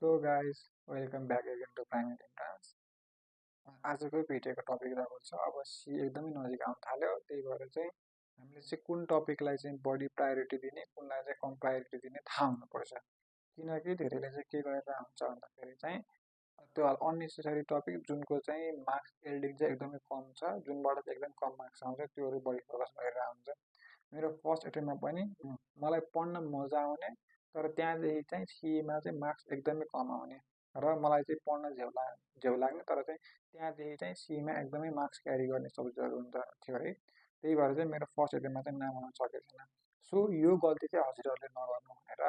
So guys welcome back again to climate entrance. आजको भिडियोको topic रहेको छ अब सी एकदमै नजिक आउन थाल्यो, त्यही भएर चाहिँ हामीले चाहिँ कुन टपिकलाई चाहिँ बढी प्रायोरिटी दिने, कुनलाई चाहिँ कम प्रायोरिटी दिने थाहा हुनुपर्छ। किनकि धेरैले चाहिँ के गरेर हुन्छ भन्दाखेरि चाहिँ त्यो अननेसेसरी टपिक जुनको चाहिँ मार्क्स एल्डिङ चाहिँ एकदमै कम छ, जुनबाट चाहिँ एकदम कम मार्क्स आउँछ त्योहरू बढी फोकस गरेर हुन्छ। मेरो फर्स्ट एटेम्पमा पनि मलाई पढ्न मजा आउने, तर त्यहाँदेखि चाहिँ सीमा चाहिँ मार्क्स एकदमै कम आउने र मलाई चाहिँ पढ्न झ्याउ लाग्ने, तर चाहिँ त्यहाँदेखि चाहिँ सीमा एकदमै मार्क्स क्यारी गर्ने सब्जेक्टहरू थियो है। त्यही भएर चाहिँ मेरो फर्स्ट एटेम्पमा चाहिँ नाम आउन सकेको छैन। सो यो गल्ती चाहिँ हजुरहरूले नगर्नु भनेर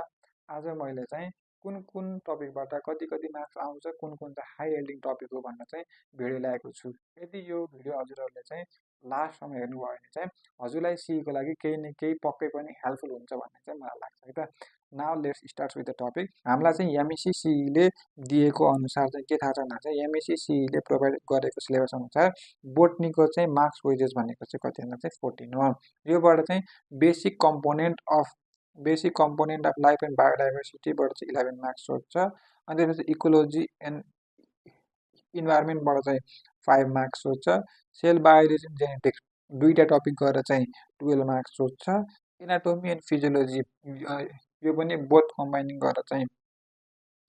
आज मैले चाहिँ कुन कुन टपिकबाट कति कति मार्क्स आउँछ, कुन कुन चाहिँ हाई एल्डिङ टपिक हो भनेर चाहिँ भिडियो ल्याएको छु। यदि यो भिडियो हजुरहरूले चाहिँ लास्टसम्म हेर्नुभयो भने चाहिँ हजुरलाई सीको लागि केही न केही पक्कै पनि हेल्पफुल हुन्छ भन्ने चाहिँ मलाई लाग्छ है त। Now let's start with the topic. हामीलाई चाहिँ एमएससीसीले दिएको अनुसार चाहिँ के थाहा छ भन्दा चाहिँ एमएससीसीले प्रोभाइड गरेको सिलेबस अनुसार बोटनीको चाहिँ मार्क्स वेजेस भनेको चाहिँ कति भन्दा चाहिँ 14 हो। योबाट चाहिँ basic component of life and बायोडाइभर्सिटीबाट चाहिँ 11 मार्क्स सोध्छ। अनि त्यसपछि इकोलोजी एन्ड इन्भाइरोमेन्टबाट चाहिँ 5 मार्क्स सोध्छ। सेल बायोलोजी एन्ड जेनेटिक्स दुईवटा टपिक गरेर चाहिँ 12 मार्क्स सोध्छ। एनाटोमी एन्ड फिजियोलोजी यो पनि बोथ कम्बाइनिङ गरेर चाहिँ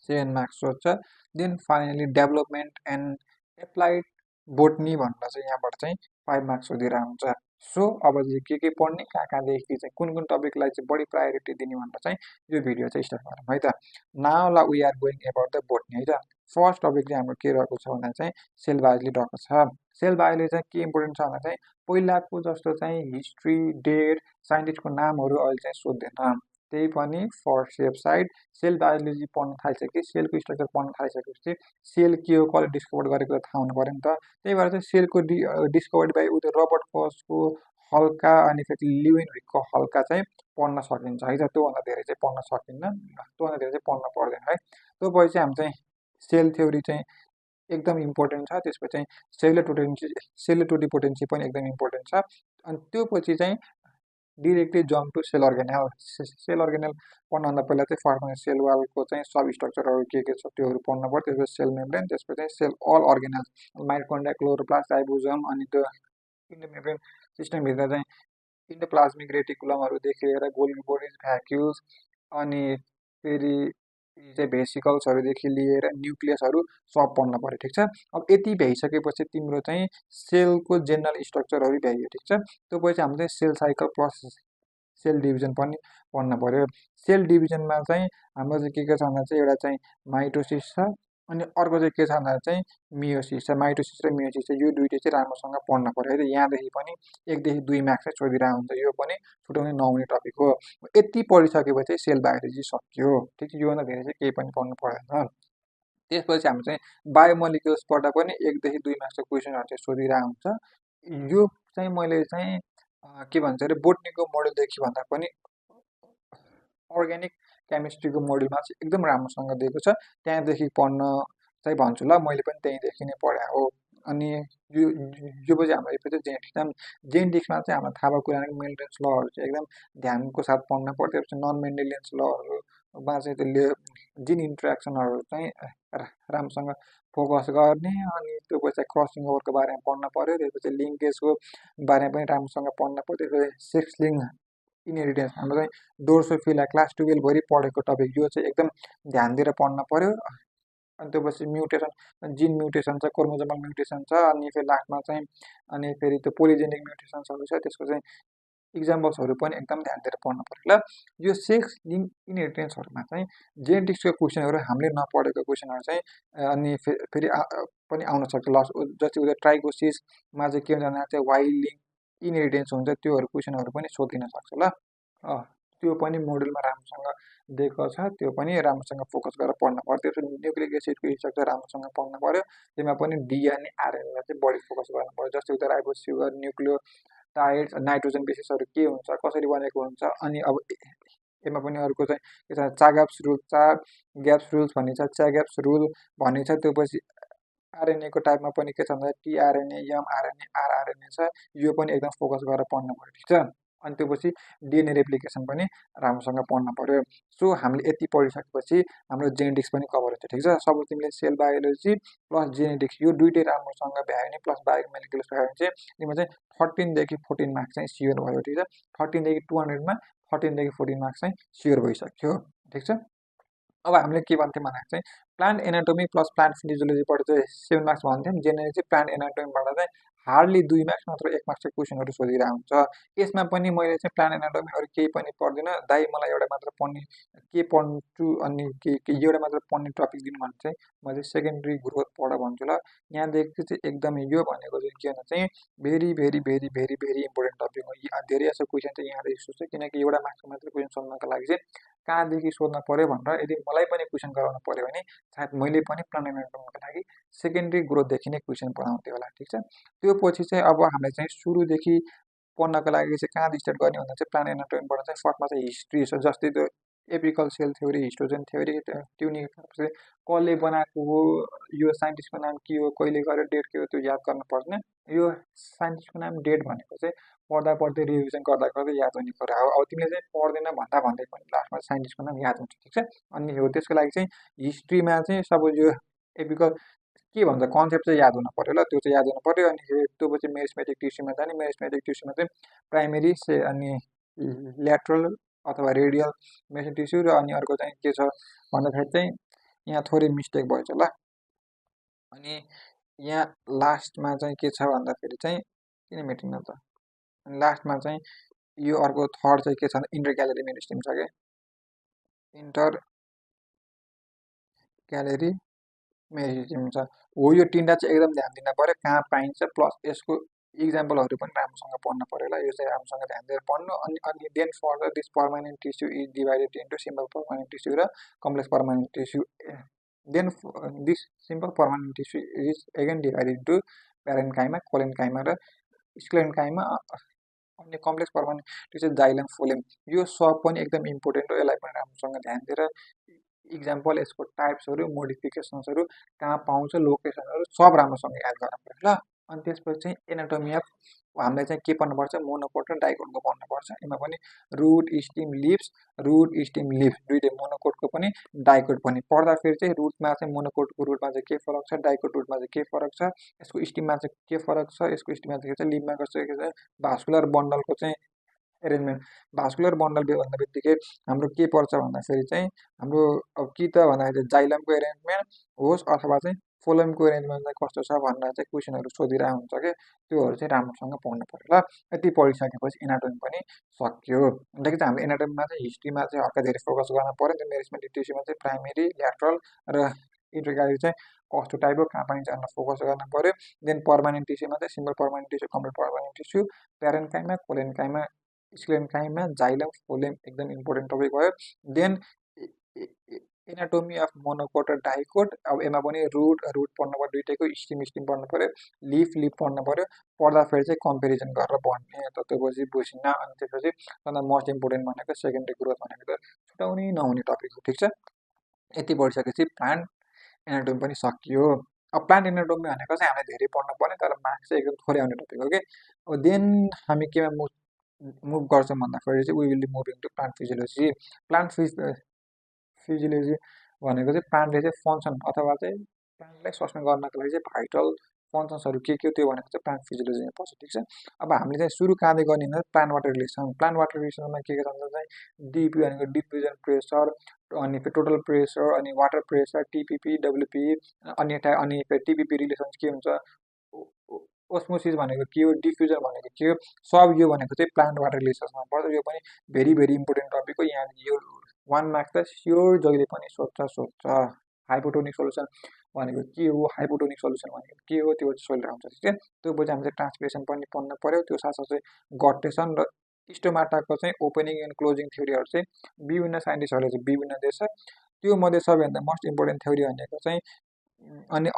7 मार्क्स सोध्छ। Then finally development and applied botany भनेर चाहिँ यहाँबाट चाहिँ 5 मार्क्स सोधेर हुन्छ। सो अब चाहिँ के पढ्ने, कहाँदेखि चाहिँ कुन कुन टपिकलाई चाहिँ बढी प्रायोरिटी दिने भनेर चाहिँ यो भिडियो चाहिँ स्टार्ट गरौँ है त। नाउ ला we are going about the botany है त। फर्स्ट टपिक चाहिँ हाम्रो के रहेको छ भन्दा चाहिँ सेल बायोलोजी रहेको छ। सेल बायोलोजी चाहिँ के इम्पोर्टेन्ट छ भन्दा चाहिँ पहिलाको जस्तो चाहिँ हिस्ट्री, डेट, साइन्टिस्टको नामहरू अहिले चाहिँ सोध्दैन। त्यही पनि for safe side cell biology पढ्न थालिसके, सेलको स्ट्रक्चर पढ्न थालिसकेपछि सेल के हो, कसले डिस्कभर गरेको थाहा हुनु पऱ्यो नि त। त्यही भएर चाहिँ सेलको डिस्कभरी बाई उयो रबर्ट कचको हल्का अनि फेरि लिवेनविकको हल्का चाहिँ पढ्न सकिन्छ है त। त्योभन्दा धेरै चाहिँ पढ्न सकिन्न, त्योभन्दा धेरै चाहिँ पढ्न पर्दैन है। त्यो पछि चाहिँ हामी चाहिँ सेल थ्योरी चाहिँ एकदम इम्पोर्टेन्ट छ। त्यसपछि चाहिँ सेलोटोडिपोटेन्सी पनि एकदम इम्पोर्टेन्ट छ। अनि त्यो पछि चाहिँ directly jump to cell organelle. Cell organelle पढ्नुभन्दा पहिला चाहिँ फर्स्टमा सेल वालको चाहिँ सब स्ट्रक्चरहरू के छ त्योहरू पढ्नु पर्यो। त्यसपछि सेल मेम्ब्रेन, त्यसपछि चाहिँ सेल अल अर्गेनल, माइटोकन्ड्रिया, क्लोरोप्लास्ट, राइबोसोम, अनि त्यो इन्डोमेम्ब्रेन सिस्टमभित्र चाहिँ इन्डोप्लाज्मिक रेटिकुलमहरूदेखि लिएर गोल्गी बोडीज, भ्याक्युल्स, अनि फेरि चाहिँ भेसिकल्सहरूदेखि लिएर न्युक्लियसहरू सब पढ्न पऱ्यो, ठिक छ। अब यति भ्याइसकेपछि तिम्रो चाहिँ सेलको जेनरल स्ट्रक्चरहरू भ्याइयो, ठिक छ। त्यो पछि हाम्रो चाहिँ cell cycle process, cell division पनि पढ्न पऱ्यो। सेल डिभिजनमा चाहिँ हाम्रो चाहिँ के छ भन्दा चाहिँ एउटा चाहिँ माइटोसिस छ, अनि अर्को चाहिँ के छ भन्दा चाहिँ मियोसिस छ। माइटोसिस र मियोसिस चाहिँ यो दुइटै चाहिँ राम्रोसँग पढ्न पऱ्यो है त। यहाँदेखि पनि 1 देखि 2 मार्क्स चाहिँ सोधिरहेको हुन्छ, यो पनि छुट्याउनै नहुने टपिक हो। यति पढिसकेपछि सेल बायोलोजी सक्यो, ठिक छ। योभन्दा धेरै चाहिँ केही पनि पढ्नु पर्दैन। त्यसपछि हाम्रो चाहिँ बायोमोलिक्युल्सबाट पनि 1 देखि 2 मार्क्सको क्वेसनहरू चाहिँ सोधिरहेको हुन्छ। यो चाहिँ मैले चाहिँ के भन्छ अरे बोटनीको मोडलदेखि भन्दा पनि अर्ग्यानिक केमिस्ट्रीको मोडलमा चाहिँ एकदम राम्रोसँग दिएको छ। त्यहाँदेखि पढ्न चाहिँ भन्छु ल, मैले पनि त्यहीँदेखि नै पढाएँ हो। अनि यो पछि हाम्रो यसपछि जेनेटिक्समा चाहिँ हामीलाई थाहा भएको कुरा मेन्टेनेन्स लहरू चाहिँ एकदम ध्यानको साथ पढ्न पर्यो। त्यसपछि नन मेन्टेनेन्स लहरूमा चाहिँ त्यसले जिन इन्ट्रेक्सनहरू चाहिँ राम्रोसँग फोकस गर्ने, अनि त्यो पछि क्रसिङ ओभरको बारेमा पढ्न पऱ्यो। त्यसपछि लिङ्केजको बारेमा पनि राम्रोसँग पढ्न पऱ्यो। त्यसपछि सेक्स लिङ्क इनहेरिटेन्स हाम्रो चाहिँ डोर्सोफिला क्लास 12 भरि पढेको टपिक, यो चाहिँ एकदम ध्यान दिएर पढ्न पऱ्यो। अनि त्यो पछि म्युटेसन, जिन म्युटेसन छ, क्रोमोजोमल म्युटेसन छ, अनि फेरि लास्टमा चाहिँ अनि फेरि त्यो पोलिजेनिक म्युटेसन्सहरू छ, त्यसको चाहिँ इक्जाम्पल्सहरू पनि एकदम ध्यान दिएर पढ्नु पऱ्यो ल। यो सेक्स लिङ्क इनहेरिटेन्सहरूमा चाहिँ जेनेटिक्सको क्वेसनहरू हामीले नपढेको क्वेसनहरू चाहिँ अनि फेरि पनि आउन सक्छ। जति उयो ट्राइकोसिसमा चाहिँ के हुन्छ भन्दा चाहिँ वाइ लिङ्क इनहेरिटेन्स हुन्छ, त्योहरू क्वेसनहरू पनि सोधिन सक्छ ल। त्यो पनि मोडलमा राम्रोसँग दिएको छ, त्यो पनि राम्रोसँग फोकस गरेर पढ्न पऱ्यो। त्यसपछि न्युक्लिक एसिडको स्ट्रक्चर राम्रोसँग पढ्न पऱ्यो। त्यसमा पनि डिएनए आरएनएलाई चाहिँ बढी फोकस गर्नु पऱ्यो। जस्तै उता राइबोस सुगर, न्युक्लियोटाइड्स, नाइट्रोजन बेसिसहरू के हुन्छ, कसरी बनेको हुन्छ। अनि अब यसमा पनि अर्को चाहिँ के छ, चाग्याप्स रुल, ग्याप्स रुल्स भन्ने छ, च्याग्याप्स रुल भन्ने छ। त्यो पछि आरएनएको टाइपमा पनि के छ भन्दा टिआरएनए, एमआरएनए, आरआरएनए छ। यो पनि एकदम फोकस गरेर पढ्नु पऱ्यो, ठिक छ। अनि त्योपछि डिएनए रेप्लिकेसन पनि राम्रोसँग पढ्न पर्यो। सो हामीले यति पढिसकेपछि हाम्रो जेनेटिक्स पनि कभर हुन्छ, ठिक छ। सब तिमीले सेल बायोलोजी प्लस जेनेटिक्स यो दुइटै राम्रोसँग भ्यायो भने प्लस बायोमेडिकल्स भ्यायो भने चाहिँ तिम्रो चाहिँ 13देखि 14 मार्क्स चाहिँ स्योर भयो, ठिक छ। 13देखि 200मा 13देखि 14 मार्क्स चाहिँ स्योर भइसक्यो, ठिक छ। अब हामीले के भन्थ्यौँ भन्दाखेरि चाहिँ प्लान्ट एनाटोमी प्लस प्लान्ट फिजियोलोजीबाट चाहिँ 7 मार्क्स भन्थ्यौँ। जेनरली चाहिँ प्लान्ट एनाटोमीबाट चाहिँ हार्डली 2 मार्क्स नत्र 1 मार्क्सको क्वेसनहरू सोधिरहेको हुन्छ। यसमा पनि मैले चाहिँ प्लान्ट एनाटोमी अरू केही पनि पढ्दिनँ, दाइ मलाई एउटा मात्र पढ्ने के पढ्छु अनि के एउटा मात्र पढ्ने टपिक दिनु भने चाहिँ म चाहिँ सेकेन्डरी ग्रोथ पढ भन्छु ल। यहाँदेखि चाहिँ एकदमै यो भनेको चाहिँ के भन्दा चाहिँ very very very very very important topic हो। धेरै जस्तो क्वेसन चाहिँ यहाँदेखि सोध्छ, किनकि एउटा मार्क्सको मात्र क्वेसन सोध्नको लागि चाहिँ कहाँदेखि सोध्न पर्यो भनेर यदि मलाई पनि क्वेसन गराउनु पर्यो भने सायद मैले पनि प्लान्ट एनाटोमीको लागि सेकेन्डरी ग्रोथदेखि नै क्वेसन पढाउँथेँ होला, ठिक छ। त्यो पछि चाहिँ अब हामीले चाहिँ सुरुदेखि पढ्नको लागि चाहिँ कहाँदेखि स्टार्ट गर्ने भन्दा चाहिँ प्लान्ट एनाटोमीबाट चाहिँ फर्स्टमा चाहिँ हिस्ट्री छ, जस्तै त्यो apical sale theory, histogen theory, त्यो निकालेपछि कसले बनाएको हो, यो साइन्टिस्टको नाम के हो, कहिले गऱ्यो, डेट के हो, त्यो याद गर्नु पर्दैन। यो साइन्टिस्टको नाम डेट भनेको चाहिँ पढ्दा पढ्दै रिभिजन गर्दा गर्दै याद हुने कुरा हो। अब तिमीले चाहिँ पढ्दैन भन्दा भन्दै पनि लास्टमा साइन्टिस्टको नाम याद हुन्छ, ठिक छ। अनि हो त्यसको लागि चाहिँ हिस्ट्रीमा चाहिँ सपोज यो एपिकल के भन्छ कन्सेप्ट चाहिँ याद हुनु पर्यो ल, त्यो चाहिँ याद हुनु पर्यो। अनि त्यो पछि मेरिस्मेटिक टिस्युमा जाने, मेरिस्मेटिक टिस्युमा चाहिँ प्राइमेरी से अनि ल्याटरल अथवा रेडियल मेरिस्मेटिक टिस्यु र अनि अर्को चाहिँ के छ भन्दाखेरि चाहिँ यहाँ थोरै मिस्टेक भएछ ल। अनि यहाँ लास्टमा चाहिँ के छ भन्दाखेरि चाहिँ किन मेटिङ त लास्टमा चाहिँ यो अर्को थर्ड चाहिँ के छ भने इन्टर क्यालोरी मेरिस्टिम छ क्या, इन्टर क्यालोरी मेरिस्टिम छ हो। यो तिनवटा चाहिँ एकदम ध्यान दिन पर्यो कहाँ पाइन्छ, प्लस यसको इक्जाम्पलहरू पनि राम्रोसँग पढ्नु पर्यो ल। यो चाहिँ राम्रोसँग ध्यान दिएर पढ्नु। अनि then further this permanent tissue is divided into simple permanent tissue र complex permanent tissue. Then this simple permanent tissue is again divided into parenchyma, collenchyma र स्क्लेन्काइमा। अनि complex permanent tissue xylem, phloem. यो सब पनि एकदम important हो, यसलाई पनि राम्रोसँग ध्यान दिएर इक्जाम्पल, यसको टाइप्सहरू, मोडिफिकेसन्सहरू, कहाँ पाउँछ, लोकेसनहरू सब राम्रोसँग याद गर्नु पर्यो ल। अनि त्यसपछि चाहिँ एनाटोमी अफ हामीलाई चाहिँ के पढ्नुपर्छ, मोनोकोट र डाइकोटको पढ्नुपर्छ। यसमा पनि root, stem, leaves, root, stem, leaves दुइटै, मोनोकोटको पनि डाइकोट पनि। पढ्दाखेरि चाहिँ रुटमा चाहिँ मोनोकोटको रुटमा चाहिँ के फरक छ, डाइकोट रुटमा चाहिँ के फरक छ, यसको स्टिममा चाहिँ के फरक छ, यसको स्टिममा चाहिँ के छ, लिपमा कस्तो के छ, भास्कुलर बन्डलको चाहिँ एरेन्जमेन्ट। भास्कुलर बन्डल भन्दा बित्तिकै हाम्रो के पर्छ भन्दाखेरि चाहिँ हाम्रो अब कि त भन्दाखेरि जाइलमको एरेन्जमेन्ट होस् अथवा चाहिँ फोलमको एरेन्जमेन्ट चाहिँ कस्तो छ भनेर चाहिँ क्वेसनहरू सोधिरहेको हुन्छ कि त्योहरू चाहिँ राम्रोसँग पढ्नु पर्यो ल। यति पढिसकेपछि एनाटोमी पनि सक्यो। अन्त चाहिँ हामीले एनाटोमीमा चाहिँ हिस्ट्रीमा चाहिँ हल्का धेरै फोकस गर्नु पर्यो। त्यो मेरिस्मेटिक टिस्युमा चाहिँ प्राइमेरी, ल्याटरल र इन्टरक्यालोरी चाहिँ कस्तो टाइपको कहाँ पाइन्छ भनेर फोकस गर्नु पर्यो। देन पर्मानेन्ट टिस्युमा चाहिँ simple permanent tissue, complete permanent tissue, parenchyma, collenchyma, sclerenchyma, xylem, phloem एकदम इम्पोर्टेन्ट टपिक भयो। देन एनाटोमी अफ मोनोकोट र डाइकोट। अब यसमा पनि रुट पढ्नु पर्यो, दुइटैको स्टिम पढ्नु पर्यो, लिफ पढ्नु पर्यो। पढ्दाखेरि चाहिँ कम्पेरिजन गरेर पढ्ने, त त्योपछि बुझ्न। अनि त्यसपछि सबभन्दा मोस्ट इम्पोर्टेन्ट भनेको सेकेन्डरी ग्रोथ भनेको त छुटाउनै नहुने टपिक हो, ठिक छ। यति पढिसकेपछि प्लान्ट एनाटोमी पनि सकियो। अब प्लान्ट एनाटोमी भनेको चाहिँ हामीले धेरै पढ्नु पर्ने तर मार्क्स चाहिँ एकदम थोरै आउने टपिक हो कि। अब देन हामी केमा मुभ गर्छौँ भन्दाखेरि चाहिँ we will be moving to plant physiology. Plant physiology भनेको चाहिँ प्लान्टले चाहिँ फङ्सन अथवा चाहिँ प्लान्टलाई सस्टेन गर्नको लागि चाहिँ भाइटल फङ्सन्सहरू के हो त्यो भनेको चाहिँ प्लान्ट फिजियोलोजीमा पर्छ, ठिक छ। अब हामीले चाहिँ सुरु कहाँदेखि गर्ने भने plant water relation. Plant water रिलेसनमा के भन्छ चाहिँ डिपी भनेको डिफ्युजन प्रेसर, अनि टोटल प्रेसर, अनि वाटर प्रेसर, टिपिपी, डब्लुपी, अनि टिपिपी रिलेसन्स के हुन्छ, ओस्मोसिस भनेको के हो, डिफ्युजन भनेको के हो, सब यो भनेको चाहिँ प्लान्ट वाटर रिलेसन्समा पर्छ। यो पनि भेरी भेरी इम्पोर्टेन्ट टपिक हो। यहाँ यो 1 मार्क्स त स्योर जहिले पनि सोध्छ। हाइपोटोनिक सोल्युसन भनेको के हो, हाइपोटोनिक सोल्युसन भनेको के हो, त्यो चाहिँ सोधिरहेको हुन्छ, ठिक छ। त्यो पछि हामीले ट्रान्सपिरेसन पनि पढ्नु पर्यो। त्यो साथसाथै गटेसन र स्टोमाटाको चाहिँ ओपनिङ एन्ड क्लोजिङ थ्योरीहरू चाहिँ विभिन्न साइन्टिस्टहरूले चाहिँ विभिन्न दिएछ। त्यो मध्ये सबैभन्दा मोस्ट इम्पोर्टेन्ट थ्योरी भनेको चाहिँ अनि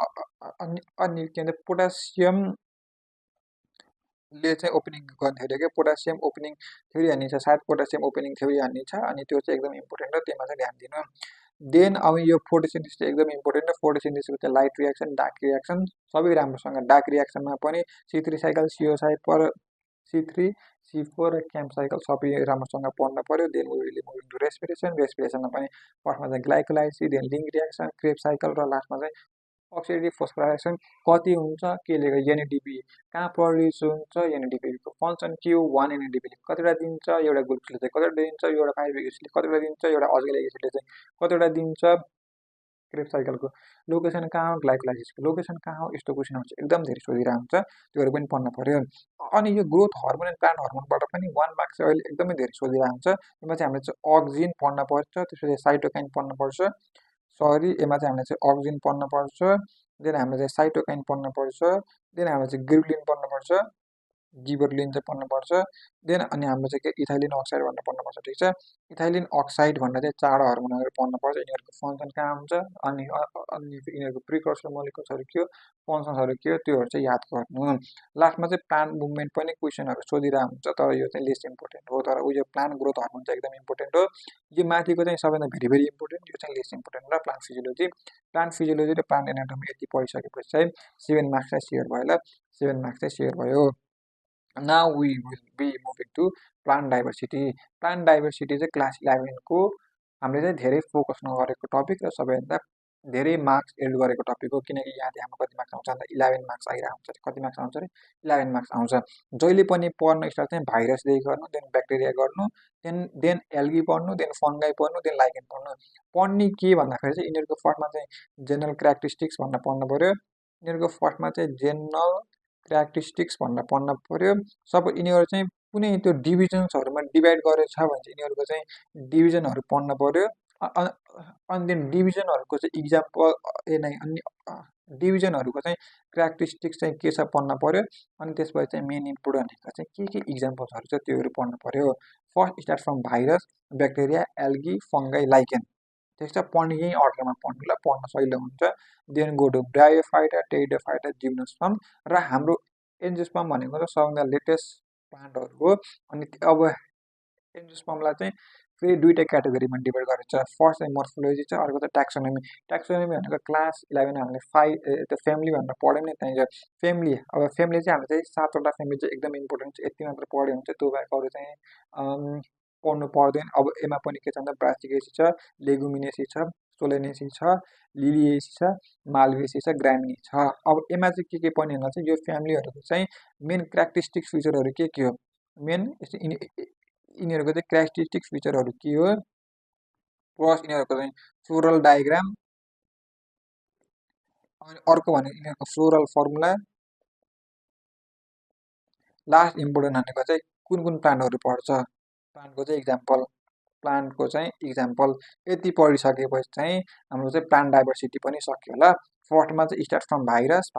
अनि के भन्छ पोटासियमले चाहिँ ओपनिङ गर्ने थ्योरी क्या, पोटासियम ओपनिङ थ्योरी हान्ने छ, सायद पोटासियम ओपनिङ थ्योरी हान्ने छ। अनि त्यो चाहिँ एकदम इम्पोर्टेन्ट हो, त्यसमा चाहिँ ध्यान दिनु। देन अब यो फोटोसिन्थेसिस चाहिँ एकदम इम्पोर्टेन्ट हो। फोटोसिन्थेसिसको चाहिँ लाइट रियाक्सन, डार्क रियाक्सन सबै राम्रोसँग। डार्क रियाक्सनमा पनि C3 cycle, CO cycle C3 C4 र क्याम्प साइकल सबै राम्रोसँग पढ्न पर्यो। Then we will move into रेस्पिरेसनमा पनि फर्स्टमा चाहिँ glycolysis, then link reaction, Kreb cycle र लास्टमा चाहिँ अक्सिडेटिभ फोस्फोराइलेसन कति हुन्छ, केले गर्दा एनएडीपी कहाँ प्रड्युस हुन्छ, एनएडीपीको फङ्सन के हो, 1 एनएडीपीले कतिवटा दिन्छ, एउटा ग्लुकोजले चाहिँ कतिवटा दिन्छ, एउटा 5 एसिडले कतिवटा दिन्छ, एउटा अजलिक एसिडले चाहिँ कतिवटा दिन्छ। क्रेब साइकलको लोकेसन कहाँ हो, ग्लाइकोलाइसिसको लोकेसन कहाँ हो, यस्तो क्वेसन आउँछ, एकदम धेरै सोधिरहेको हुन्छ, त्योहरू पनि पढ्न पर्यो। अनि यो ग्रोथ हर्मोन एन्ड प्लान्ट हर्मोनबाट पनि 1 मार्क्स चाहिँ अहिले एकदमै धेरै सोधिरहेको हुन्छ। यसमा चाहिँ हामीले चाहिँ अक्जिन पढ्न पर्छ, त्यसपछि साइटोकाइन पढ्न पर्छ, यसमा चाहिँ हामीले चाहिँ अक्जिन पढ्न पर्छ, देन हामीले चाहिँ साइटोकाइन पढ्न पर्छ, देन हामीले चाहिँ गिबरेलिन पढ्न पर्छ, गिबरेलिन चाहिँ पढ्नुपर्छ, देन अनि हाम्रो चाहिँ के इथाइलिन अक्साइड भनेर पढ्नुपर्छ, ठिक छ। इथाइलिन अक्साइड भनेर चाहिँ 4 हर्मोनहरू पढ्नुपर्छ, यिनीहरूको फङ्सन कहाँ हुन्छ, अनि अनि यिनीहरूको प्रिकर्सर मोलिकुल्सहरू के हो, फङ्सन्सहरू के हो, त्योहरू चाहिँ याद गर्नु। लास्टमा चाहिँ प्लान्ट मुभमेन्ट पनि क्वेसनहरू सोधिरहेको हुन्छ, तर यो चाहिँ लेस इम्पोर्टेन्ट हो, तर उयो प्लान्ट ग्रोथ हर्मोन चाहिँ एकदम इम्पोर्टेन्ट हो। यो माथिको चाहिँ सबैभन्दा भेरी भेरी इम्पोर्टेन्ट, यो चाहिँ लेस इम्पोर्टेन्ट र प्लान्ट फिजियोलोजी र प्लान्ट एनाटोमी यति पढिसकेपछि चाहिँ 7 मार्क्स चाहिँ सेयर भयो ल, 7 मार्क्स चाहिँ सेयर भयो। Now we will be moving to plant diversity. Plant diversity चाहिँ क्लास 11 को हामीले चाहिँ धेरै फोकस नगरेको टपिक र सबैभन्दा धेरै मार्क्स एड गरेको टपिक हो, किनकि यहाँ चाहिँ हाम्रो कति मार्क्स आउँछ भन्दा 11 मार्क्स आइरहेको हुन्छ। कति मार्क्स आउँछ अरे, 11 मार्क्स आउँछ। जहिले पनि पढ्न स्टार्ट चाहिँ भाइरसदेखि गर्नु, देन ब्याक्टेरिया गर्नु, देन एल्गी पढ्नु, देन फङ्गाई पढ्नु, देन लाइकेन पढ्नु। पढ्ने के भन्दाखेरि चाहिँ यिनीहरूको फर्स्टमा चाहिँ जेनरल क्यारेक्टरिस्टिक्स भनेर पढ्नु पर्यो, यिनीहरूको फर्स्टमा चाहिँ जेनरल क्यारेक्टरिस्टिक्स भनेर पढ्न पर्यो। सपोज यिनीहरू चाहिँ कुनै त्यो डिभिजन्सहरूमा डिभाइड गरेको छ भने चाहिँ यिनीहरूको चाहिँ डिभिजनहरू पढ्न पर्यो। अनि देन डिभिजनहरूको चाहिँ इक्जाम्पल अनि डिभिजनहरूको चाहिँ क्यारेक्टरिस्टिक्स चाहिँ के छ पढ्न पर्यो। अनि त्यसपछि चाहिँ मेन इम्पोर्टेन्ट भनेको चाहिँ के इक्जाम्पल्सहरू छ त्योहरू पढ्न पर्यो। First start from virus, bacteria, algae, फङ्गाई, lichen, ठिक छ। पढ्ने यही अर्डरमा पढ्नु ल, पढ्न सजिलो हुन्छ। Then go to bryophyta, pteridophyta, gymnosperm र हाम्रो एन्जियोस्पर्म भनेको चाहिँ सबभन्दा लेटेस्ट प्लान्टहरू हो। अनि अब एन्जियोस्पर्मलाई चाहिँ फेरि दुईवटा क्याटेगोरीमा डिभाइड गरेको छ। फर्स्ट चाहिँ मोर्फोलोजी छ, अर्को चाहिँ ट्याक्सोनोमी। ट्याक्सोनोमी भनेको क्लास 11 हामीले त्यो फ्यामिली भनेर पढ्यौँ नि, त्यहीँ फ्यामिली। अब फ्यामिली चाहिँ हामीले चाहिँ 7वटा फ्यामिली चाहिँ एकदम इम्पोर्टेन्ट छ, यति मात्र पढ्यो भने चाहिँ त्यो बाहेक अरू चाहिँ पढ्नु पर्दैन। अब यसमा पनि के छ भन्दा ब्रासिकेसी छ, लेगुमिनेसी छ, सोलेनेसी छ, लिलिएसी छ, मालवेसी छ, ग्रामिनी छ। अब यसमा चाहिँ के पढ्ने भन्दा चाहिँ यो फ्यामिलीहरूको चाहिँ मेन क्यारेक्टरिस्टिक फिचरहरू के हो, मेन यिनीहरूको चाहिँ क्यारेक्टरिस्टिक फिचरहरू के हो, प्लस यिनीहरूको चाहिँ फ्लोरल डायग्राम, अनि अर्को भने यिनीहरूको फ्लोरल फर्मुला। लास्ट इम्पोर्टेन्ट भनेको चाहिँ कुन कुन प्लान्टहरू पर्छ, प्लान्टको चाहिँ इक्जाम्पल, प्लान्टको चाहिँ इक्जाम्पल। यति पढिसकेपछि चाहिँ हाम्रो चाहिँ प्लान्ट डाइभर्सिटी पनि सक्यो होला। फर्स्टमा चाहिँ स्टार्ट फ्रम भाइरस,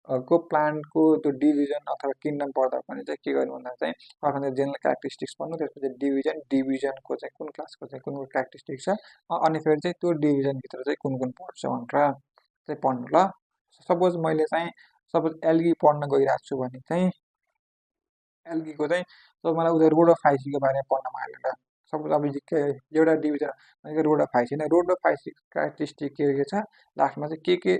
जुनको प्लान्टको त्यो डिभिजन अथवा किन्डम पढ्दा पनि चाहिँ के गर्नु भन्दा चाहिँ फर्स्टमा चाहिँ जेनरल क्यारेक्टरिस्टिक्स पढ्नु, त्यसपछि डिभिजनको चाहिँ कुन क्लासको चाहिँ कुन कुन क्यारेक्टरिस्टिक्स छ, अनि फेरि चाहिँ त्यो डिभिजनभित्र चाहिँ कुन कुन पर्छ भनेर चाहिँ पढ्नु ल। सपोज मैले चाहिँ एल्गी पढ्न गइरहेको छु भने चाहिँ एल्गीको चाहिँ मलाई उता रोडोफाइसीको बारेमा पढ्न मन लाग्यो। सपोज अब एउटा डिभिजन भनेको रोडोफाइसी नै, रोडोफाइसी क्यारेक्टरिस्टिक के छ, लास्टमा चाहिँ के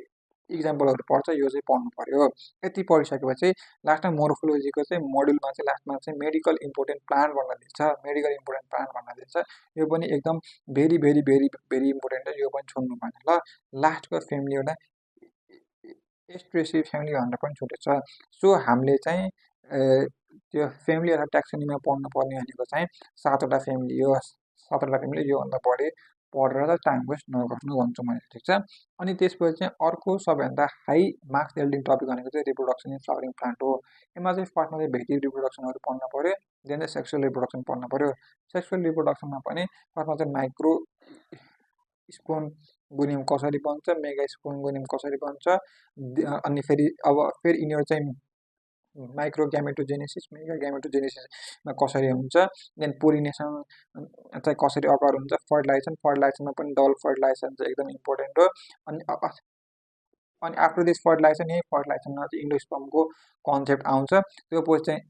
इक्जाम्पलहरू पर्छ यो चाहिँ पढ्नु पर्यो। यति पढिसकेपछि लास्टमा मोर्फोलोजीको चाहिँ मोड्युलमा चाहिँ लास्टमा चाहिँ मेडिकल इम्पोर्टेन्ट प्लान्ट भन्न दिन्छ, मेडिकल इम्पोर्टेन्ट प्लान्ट भन्न दिन्छ। यो पनि एकदम very very very very important हो, यो पनि छोड्नु भएन ल। लास्टको फ्यामिली एउटा एस्ट्रेसिभ फ्यामिली भनेर पनि छुटेको छ। सो हामीले चाहिँ त्यो फ्यामिली अथवा ट्याक्सोनोमीमा पढ्नुपर्ने भनेको चाहिँ 7वटा फ्यामिली हो, 7वटा फ्यामिली। योभन्दा बढी पढेर चाहिँ टाइम वेस्ट नगर्नु भन्छु मैले, ठिक छ। अनि त्यसपछि चाहिँ अर्को सबैभन्दा हाई मार्क्स एल्डिङ टपिक भनेको चाहिँ रिप्रोडक्सन इन फ्लावरिङ प्लान्ट हो। यसमा चाहिँ फर्स्टमा चाहिँ भेटिभ रिप्रोडक्सनहरू पढ्न पर्यो, देन चाहिँ सेक्सुअल रिप्रोडक्सन पढ्न पर्यो। सेक्सुअल रिप्रोडक्सनमा पनि फर्स्टमा चाहिँ माइक्रो स्पोन्गोनियम कसरी बन्छ, मेगा स्पोन्गोनियम कसरी बन्छ, अनि फेरि यिनीहरू चाहिँ माइक्रो ग्यामेटोजेनेसिस, मेगा ग्यामेटोजेनेसिसमा कसरी हुन्छ, देन पोलिनेसन चाहिँ कसरी अकर हुन्छ, फर्टिलाइजेसनमा पनि डबल फर्टिलाइजेसन चाहिँ एकदम इम्पोर्टेन्ट हो। अनि आफ्टर दिस फर्टिलाइजेसन, यही फर्टिलाइजेसनमा चाहिँ इन्डोस्पर्मको कन्सेप्ट आउँछ। त्यो पछि चाहिँ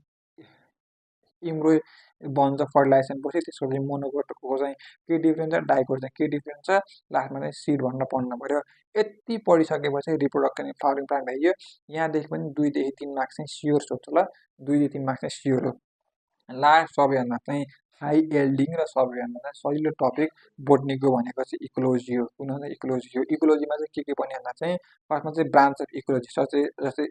बन्छ फर्टिलाइजेसन पछि त्यसको चाहिँ मोनोकोटको चाहिँ के डिफ्रेन्स छ, डाइकोट चाहिँ के डिफ्रेन्स छ, लास्टमा चाहिँ सिड भनेर पढ्नु पर्यो। यति पढिसकेपछि रिप्रोडक्सन फ्लावरिङ प्लान्ट भइयो। यहाँदेखि पनि 2 देखि 3 मार्क्स चाहिँ स्योर सोध्छ ल, 2 देखि 3 मार्क्स चाहिँ स्योर हो। लास्ट सबैभन्दा चाहिँ हाई एल्डिङ र सबैभन्दा चाहिँ सजिलो टपिक बोटनीको भनेको चाहिँ इकोलोजी हो। कुन भन्दा इकोलोजी हो। इकोलोजीमा चाहिँ के पनि भन्दा चाहिँ फर्स्टमा चाहिँ ब्रान्च अफ इकोलोजी जस्तै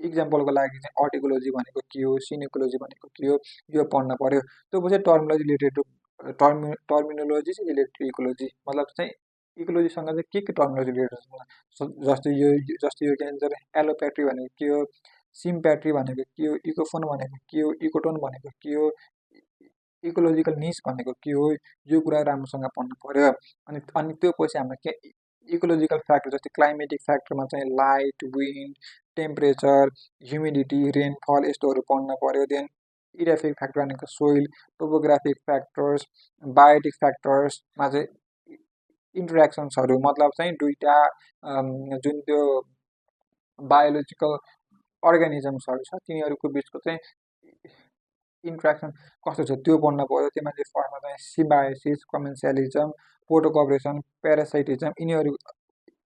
इक्जाम्पलको लागि चाहिँ अर्टिकोलोजी भनेको के हो, सिनिकोलोजी भनेको के हो, यो पढ्न पर्यो। त्यो पछि टर्मिनोलोजी रिलेटेड टु टर्मिनोलोजी चाहिँ रिलेटेड टु इकोलोजी, मतलब चाहिँ इकोलोजीसँग चाहिँ के टर्मिनोलोजी रिलेटेड छ, जस्तै यो के भन्छ एलोप्याट्री भनेको के हो, सिम्प्याट्री भनेको के हो, इकोफोन भनेको के हो, इकोटोन भनेको के हो, इकोलोजिकल निच भनेको के हो, यो कुरा राम्रोसँग पढ्नु पर्यो। अनि अनि त्यो पछि हाम्रो के इकोलोजिकल फ्याक्टर जस्तै क्लाइमेटिक फ्याक्टरमा चाहिँ light, wind, temperature, humidity, rainfall यस्तोहरू पढ्न पर्यो। देन इराफिक फ्याक्टर भनेको सोइल, टोपोग्राफिक फ्याक्टर्स, बायोटिक फ्याक्टर्समा चाहिँ इन्टरेक्सन्सहरू, मतलब चाहिँ दुईवटा जुन त्यो बायोलोजिकल अर्गानिजम्सहरू छ तिनीहरूको बिचको चाहिँ इन्ट्रेक्सन कस्तो छ त्यो पढ्न पर्यो। त्यसमा चाहिँ फर्स्टमा चाहिँ सिम्बायोसिस, कमेन्सियलिजम, फोटोकपरेसन, प्यारासाइटिजम, यिनीहरू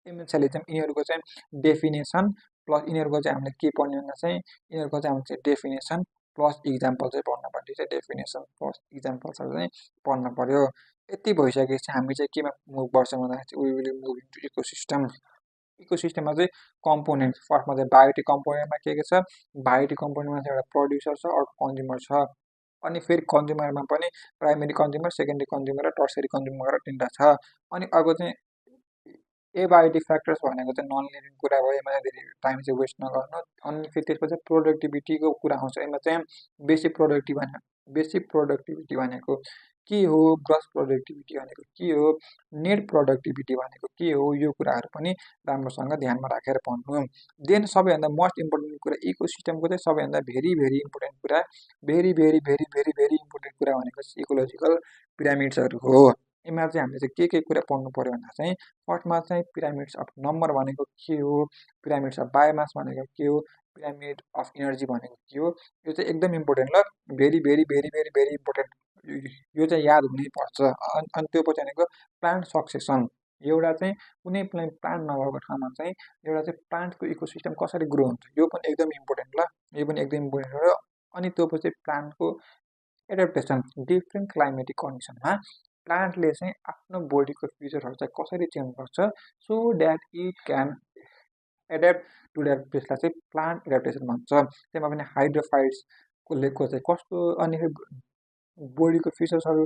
इमेन्सियलिजम, यिनीहरूको चाहिँ डेफिनेसन प्लस यिनीहरूको चाहिँ हामीले के पढ्ने भन्दा चाहिँ यिनीहरूको चाहिँ हामीले चाहिँ डेफिनेसन प्लस इक्जाम्पल चाहिँ पढ्न पर्यो। चाहिँ डेफिनेसन प्लस इक्जाम्पल्सहरू चाहिँ पढ्न पर्यो। यति भइसकेपछि हामी चाहिँ केमा मुभ गर्छ भन्दाखेरि चाहिँ we will move into ecosystem. इकोसिस्टममा चाहिँ कम्पोनेन्ट फर्स्टमा चाहिँ बायोटिक कम्पोनेन्टमा के छ, बायोटिक कम्पोनेन्टमा चाहिँ एउटा प्रड्युसर छ, अर्को कन्ज्युमर छ। अनि फेरि कन्ज्युमरमा पनि प्राइमेरी कन्ज्युमर, सेकेन्डरी कन्ज्युमर र टर्सरी कन्ज्युमर गरेर 3टा छ। अनि अर्को चाहिँ एबायोटिक फ्याक्टर्स भनेको चाहिँ नन लिभिङ कुरा भयो, यसमा चाहिँ धेरै टाइम चाहिँ वेस्ट नगर्नु। अनि फेरि त्यसपछि प्रोडक्टिभिटीको कुरा आउँछ। यसमा चाहिँ बेसिक प्रोडक्टिभिटी भनेको के हो, ग्रस प्रोडक्टिभिटी भनेको के हो, नेट प्रोडक्टिभिटी भनेको के हो, यो कुराहरू पनि राम्रोसँग ध्यानमा राखेर पढ्नु। देन सबैभन्दा मोस्ट इम्पोर्टेन्ट कुरा इकोसिस्टमको चाहिँ सबैभन्दा भेरी भेरी इम्पोर्टेन्ट कुरा, very very very very very important कुरा भनेको चाहिँ इकोलोजिकल पिरामिड्सहरू हो। यसमा चाहिँ हामीले चाहिँ के कुरा पढ्नु पर्यो भन्दा चाहिँ फर्स्टमा चाहिँ पिरामिड्स अफ नम्बर भनेको के हो, पिरामिड्स अफ बायोमास भनेको के हो, पिरामिड अफ इनर्जी भनेको के हो, यो चाहिँ एकदम इम्पोर्टेन्ट ल, very very very very very important. यो चाहिँ याद हुनैपर्छ। अनि त्यो पछि भनेको प्लान्ट सक्सेसन, एउटा चाहिँ कुनै प्लान्ट नभएको ठाउँमा चाहिँ एउटा चाहिँ प्लान्टको इकोसिस्टम कसरी ग्रो हुन्छ, यो पनि एकदम इम्पोर्टेन्ट ल, यो पनि एकदम इम्पोर्टेन्ट हो। अनि त्यो पछि प्लान्टको एडप्टेसन डिफ्रेन्ट क्लाइमेटिक कन्डिसनमा प्लान्टले चाहिँ आफ्नो बोडीको फिचरहरू चाहिँ कसरी चेन्ज गर्छ so that it can adapt to that प्लेसलाई चाहिँ प्लान्ट एडप्टेसन भन्छ। त्यसमा पनि हाइड्रोफाइट्सको चाहिँ कस्तो, अनि बोडीको फिचर्सहरू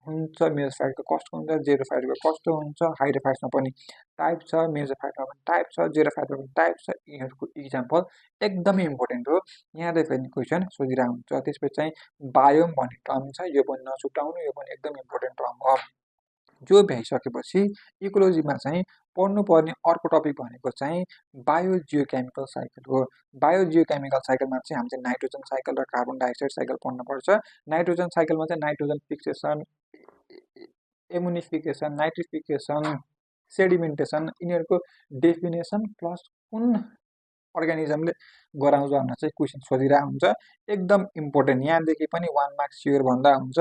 हुन्छ, मेजोफाइटको कस्तो हुन्छ, जेरोफाइटको कस्तो हुन्छ, हाइड्रोफाइट्समा पनि टाइप छ, मेजोफाइटमा पनि टाइप छ, जेरोफाइटमा पनि टाइप छ, यिनीहरूको इक्जाम्पल एकदमै इम्पोर्टेन्ट हो। यहाँदेखि पनि क्वेसन सोधिरहेको हुन्छ। त्यसपछि चाहिँ बायोम भन्ने टर्म छ, यो पनि नछुटाउनु, यो पनि एकदम इम्पोर्टेन्ट टर्म हो। जो भ्याइसकेपछि इकोलोजीमा चाहिँ पढ्नुपर्ने अर्को टपिक भनेको चाहिँ बायोजियोकेमिकल साइकल हो। बायोजियोकेमिकल साइकलमा चाहिँ हामीले नाइट्रोजन साइकल र कार्बन डाइअक्साइड साइकल पढ्नुपर्छ। नाइट्रोजन साइकलमा चाहिँ नाइट्रोजन फिक्सेसन, एमुनिफिकेसन, नाइट्रिफिकेसन, सेडिमेन्टेसन, यिनीहरूको डेफिनेसन प्लस कुन अर्गानिजमले गराउँछ भनेर चाहिँ क्वेसन सोधिरहेको हुन्छ। एकदम इम्पोर्टेन्ट, यहाँदेखि पनि 1 मार्क्स स्योर भन्दा हुन्छ।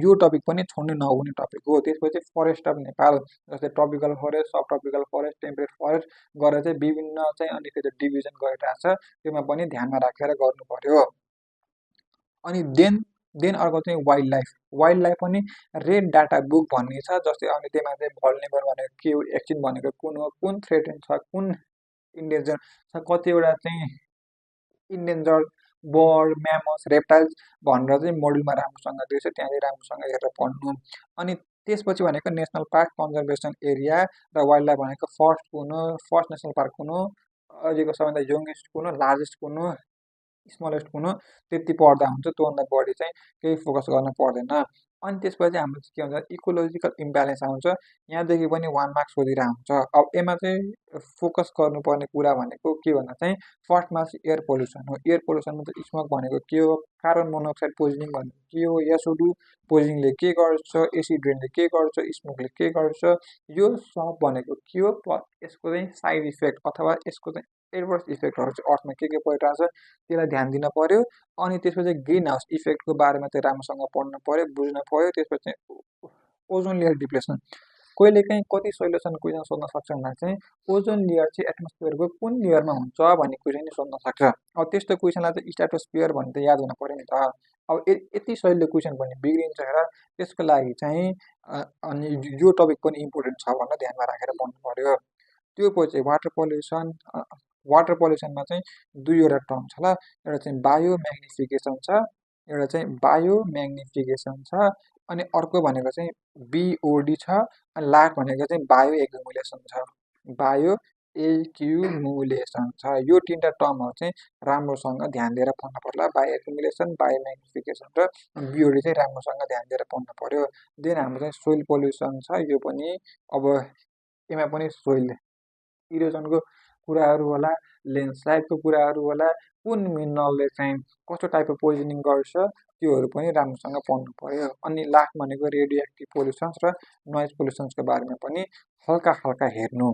यो टपिक पनि छोड्नु नहुने टपिक हो। त्यसपछि फरेस्ट अफ नेपाल, जस्तै ट्रपिकल फरेस्ट, सब ट्रपिकल फरेस्ट, टेम्परेट फरेस्ट गरेर चाहिँ विभिन्न चाहिँ अलिकति डिभिजन गरिरहेको छ, त्यसमा पनि ध्यानमा राखेर गर्नु पर्यो। अनि देन अर्को चाहिँ वाइल्ड लाइफ, वाइल्ड लाइफ पनि रेड डाटा बुक भन्ने छ। जस्तै अनि त्यसमा चाहिँ भल्नेबल भनेको के हो, एक्सटिङ भनेको कुन हो, कुन थ्रेटेन छ, कुन इन्डेन्जर छ, कतिवटा चाहिँ इन्डेन्जर बर्ड, म्यामल्स, रेप्टाइल्स भनेर चाहिँ मोडलमा राम्रोसँग दिएछ, त्यहाँ चाहिँ राम्रोसँग हेरेर पढ्नु। अनि त्यसपछि भनेको नेसनल पार्क, कन्जर्भेसन एरिया र वाइल्ड लाइफ भनेको फर्स्ट कुन हो, फर्स्ट नेसनल पार्क कुन हो, अहिलेको सबैभन्दा यङ्गेस्ट कुन हो, लार्जेस्ट कुन हो, स्मलेस्ट कुन हो, त्यति पढ्दा हुन्छ। त्योभन्दा बढी चाहिँ केही फोकस गर्न पर्दैन। अनि त्यसपछि हाम्रो के हुन्छ, इकोलोजिकल इम्ब्यालेन्स आउँछ। यहाँदेखि पनि 1 मार्क्स सोधिरहेको हुन्छ। अब यसमा चाहिँ फोकस गर्नुपर्ने कुरा भनेको के भन्दा चाहिँ फर्स्टमा चाहिँ एयर पोल्युसन हो। एयर पोल्युसनमा चाहिँ स्मोक भनेको के हो, कार्बन मोनोक्साइड पोइजनिङ भनेको के हो, एसओ2 पोइजनिङले के गर्छ, एसिड रेनले के गर्छ, स्मोकले के गर्छ, यो सब भनेको के हो, प्लस यसको चाहिँ साइड इफेक्ट अथवा यसको चाहिँ एडभर्स इफेक्टहरू चाहिँ अर्थमा के परिरहेछ त्यसलाई ध्यान दिन पर्यो। अनि त्यसपछि ग्रिन हाउस इफेक्टको बारेमा चाहिँ राम्रोसँग पढ्नु पर्यो, बुझ्नु पर्यो। त्यसपछि चाहिँ ओजोन लेयर डिप्लेसन कहिलेकाहीँ कति सोल्युसन क्वेसन सोध्न सक्छ भन्दा चाहिँ ओजोन लेयर चाहिँ एटमोस्फियरको कुन लेयरमा हुन्छ भन्ने क्वेसन सोध्न सक्छ। अब त्यस्तो क्वेसनलाई चाहिँ स्ट्राटोस्फियर भन्ने त याद हुनु पर्यो नि त। अब यति सजिलो क्वेसन पनि बिग्रिन्छ र त्यसको लागि चाहिँ अनि यो टपिक पनि इम्पोर्टेन्ट छ भनेर ध्यानमा राखेर पढ्नु पर्यो। त्यो पछि वाटर पल्युसन। वाटर पल्युसनमा चाहिँ दुईवटा टर्म छ ल, एउटा चाहिँ बायो म्याग्निफिकेसन छ, एउटा चाहिँ बायो म्याग्निफिकेसन छ, अनि अर्को भनेको चाहिँ बिओडी छ, अनि लास्ट भनेको चाहिँ बायो एक्युमुलेसन छ। बायो एक्युमुलेसन छ। यो तिनवटा टर्महरू चाहिँ राम्रोसँग ध्यान दिएर पढ्नु पर्ला। बायो एक्युमुलेसन, बायो म्याग्निफिकेसन र बिओडी चाहिँ राम्रोसँग ध्यान दिएर पढ्नु पर्यो। देन हाम्रो चाहिँ सोइल पोल्युसन छ। यो पनि अब यसमा पनि सोइल इरोजनको कुराहरू होला, ल्यान्डस्लाइडको कुराहरू होला, कुन मिनरलले चाहिँ कस्तो टाइपको पोइजनिङ गर्छ त्योहरू पनि राम्रोसँग पढ्नु पर्यो। अनि लास्ट भनेको रेडियो एक्टिभ पोल्युसन्स र नोइज पोल्युसन्सको बारेमा पनि हल्का हल्का हेर्नु।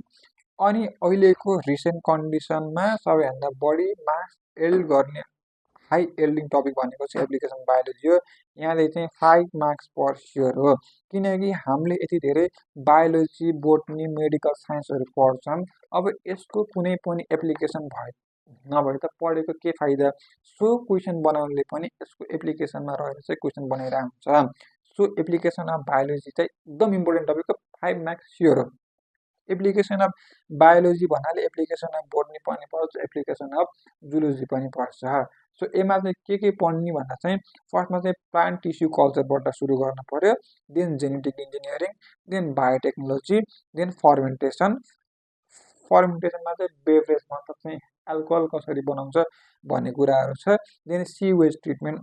अनि अहिलेको रिसेन्ट कन्डिसनमा सबैभन्दा बढी मार्क्स एल्ड गर्ने हाई एल्डिङ टपिक भनेको चाहिँ एप्लिकेसन बायोलोजी हो। यहाँले चाहिँ 5 मार्क्स पर स्योर हो, किनकि हामीले यति धेरै बायोलोजी, बोटनी, मेडिकल साइन्सहरू पढ्छौँ। अब यसको कुनै पनि एप्लिकेसन नभए त पढेको के फाइदा। सो क्वेसन बनाउनेले पनि यसको एप्लिकेसनमा रहेर चाहिँ क्वेसन बनाइरहेको हुन्छ। सो एप्लिकेसन अफ बायोलोजी चाहिँ एकदम इम्पोर्टेन्ट टपिक हो, 5 मार्क्स स्योर हो। एप्लिकेसन अफ बायोलोजी भन्नाले एप्लिकेसन अफ बोटनी पनि पर्छ, एप्लिकेसन अफ जुलोजी पनि पर्छ। सो यसमा चाहिँ के पढ्ने भन्दा चाहिँ फर्स्टमा चाहिँ प्लान्ट टिस्यु कल्चरबाट सुरु गर्नु पर्यो, then genetic engineering, then biotechnology, then fermentation. फर्मेन्टेसनमा चाहिँ बेभरेज मतलब चाहिँ एल्कोहल कसरी बनाउँछ भन्ने कुराहरू छ। देन सिवेज ट्रिटमेन्ट,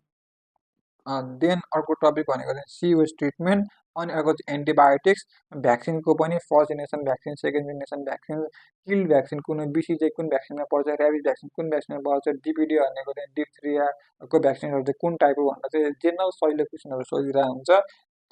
देन अर्को टपिक भनेको चाहिँ सिवेज ट्रिटमेन्ट, अनि अर्को चाहिँ एन्टिबायोटिक्स। भ्याक्सिनको पनि first generation vaccine, second generation vaccine, killed vaccine कुन बिसिजी कुन भ्याक्सिनमा पर्छ, ऱ्याबिज भ्याक्सिन कुन भ्याक्सिनमा पर्छ, डिपिडी भनेको चाहिँ डिप्थेरियाको भ्याक्सिनहरू चाहिँ कुन टाइपको भनेर चाहिँ जेनरल सजिलो क्वेसनहरू सोधिरहेको हुन्छ।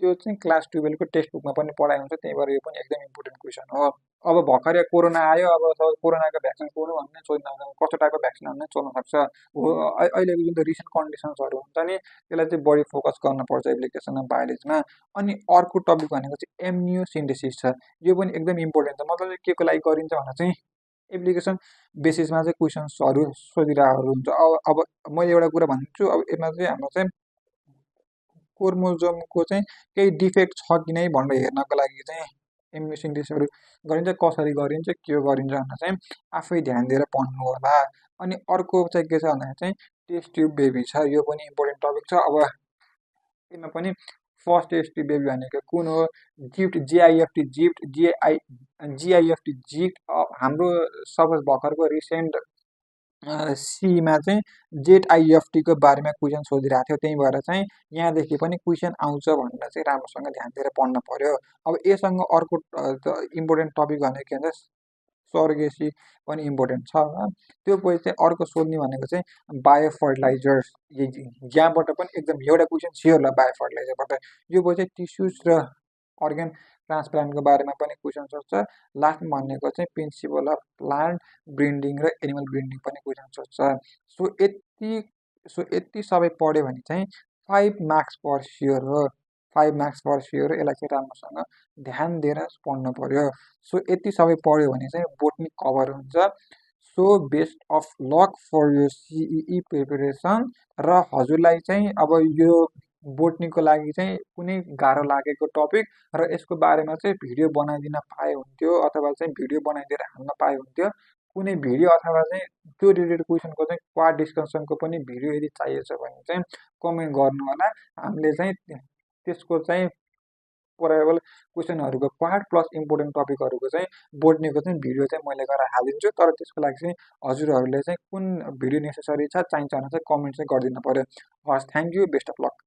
त्यो चाहिँ क्लास 12को टेक्स्ट बुकमा पनि पढाइ हुन्छ, त्यही भएर यो पनि एकदम इम्पोर्टेन्ट क्वेसन हो। अब भर्खरै कोरोना आयो, अब कोरोनाको भ्याक्सिन कुन भन्ने सोध्न कस्तो टाइपको भ्याक्सिन भन्ने सोध्न सक्छ। अहिलेको जुन त रिसेन्ट कन्डिसन्सहरू हुन्छ नि त्यसलाई चाहिँ बढी फोकस गर्नुपर्छ एप्लिकेसन अफ बायोलोजीमा। अनि अर्को टपिक भनेको चाहिँ एम्नियोसिन्थेसिस छ। यो पनि एकदम इम्पोर्टेन्ट छ। मतलब के को लागि गरिन्छ भन्दा चाहिँ एप्लिकेसन बेसिसमा चाहिँ क्वेसन्सहरू सोधिरहेको हुन्छ। अब मैले एउटा कुरा भन्छु, अब यसमा चाहिँ हाम्रो चाहिँ क्रोमोजोमको चाहिँ केही डिफेक्ट छ कि नै भनेर हेर्नको लागि चाहिँ एम्नियोसिन्थेसिसहरू गरिन्छ। कसरी गरिन्छ, के गरिन्छ भनेर चाहिँ आफै ध्यान दिएर पढ्नु होला। अनि अर्को चाहिँ के छ भन्दाखेरि चाहिँ टेस्ट ट्युब बेबी छ। यो पनि इम्पोर्टेन्ट टपिक छ। अब यसमा पनि फर्स्ट टेस्ट ट्युब बेबी भनेको कुन हो, जिफ्ट, जिआइएफटी जिफ्ट, जिआइएफटी जिफ्ट। हाम्रो सपोज भर्खरको रिसेन्ट सीमा चाहिँ जेडआइएफटीको बारेमा क्वेसन सोधिरहेको थियो, त्यही भएर चाहिँ यहाँदेखि पनि क्वेसन आउँछ भनेर चाहिँ राम्रोसँग ध्यान दिएर पढ्नु पर्यो। अब यससँग अर्को इम्पोर्टेन्ट टपिक भनेको के भन्छ सर्गेसी पनि इम्पोर्टेन्ट छ। त्यो पछि चाहिँ अर्को सोध्ने भनेको चाहिँ बायो फर्टिलाइजर्स। यहाँबाट पनि एकदम एउटा क्वेसन स्योर होला बायो फर्टिलाइजरबाट। यो पछि टिस्युज र अर्गन ट्रान्सप्लान्टको बारेमा पनि क्वेसन सोध्छ। लास्ट भनेको चाहिँ प्रिन्सिपल अफ प्लान्ट ब्रिडिङ र एनिमल ब्रिडिङ पनि क्वेसन सोध्छ। सो यति सबै पढ्यो भने चाहिँ 5 मार्क्स पर स्योर हो, 5 मार्क्स पर स्योर हो। यसलाई चाहिँ राम्रोसँग ध्यान दिएर पढ्नु पर्यो। सो यति सबै पढ्यो भने चाहिँ बोटनी कभर हुन्छ। So best of luck for यो सिइई प्रिपेरेसन। र हजुरलाई चाहिँ अब यो बोटनीको लागि चाहिँ कुनै गाह्रो लागेको टपिक र यसको बारेमा चाहिँ भिडियो बनाइदिन पाए हुन्थ्यो, अथवा चाहिँ भिडियो बनाइदिएर हाल्न पाए हुन्थ्यो। कुनै भिडियो अथवा चाहिँ त्यो रिलेटेड क्वेसनको चाहिँ क्वाड डिस्कसनको पनि भिडियो यदि चाहिएको छ भने चाहिँ कमेन्ट गर्नु होला। हामीले चाहिँ त्यसको चाहिँ पोराबल क्वेसनहरूको क्वाड प्लस इम्पोर्टेन्ट टपिकहरूको चाहिँ बोटनीको चाहिँ भिडियो चाहिँ मैले गरेर हालिदिन्छु। तर त्यसको लागि चाहिँ हजुरहरूले चाहिँ कुन भिडियो नेसेसरी छ चाहिन्छ भने चाहिँ कमेन्ट चाहिँ गरिदिनु पर्यो। हस्, thank you, best of lock.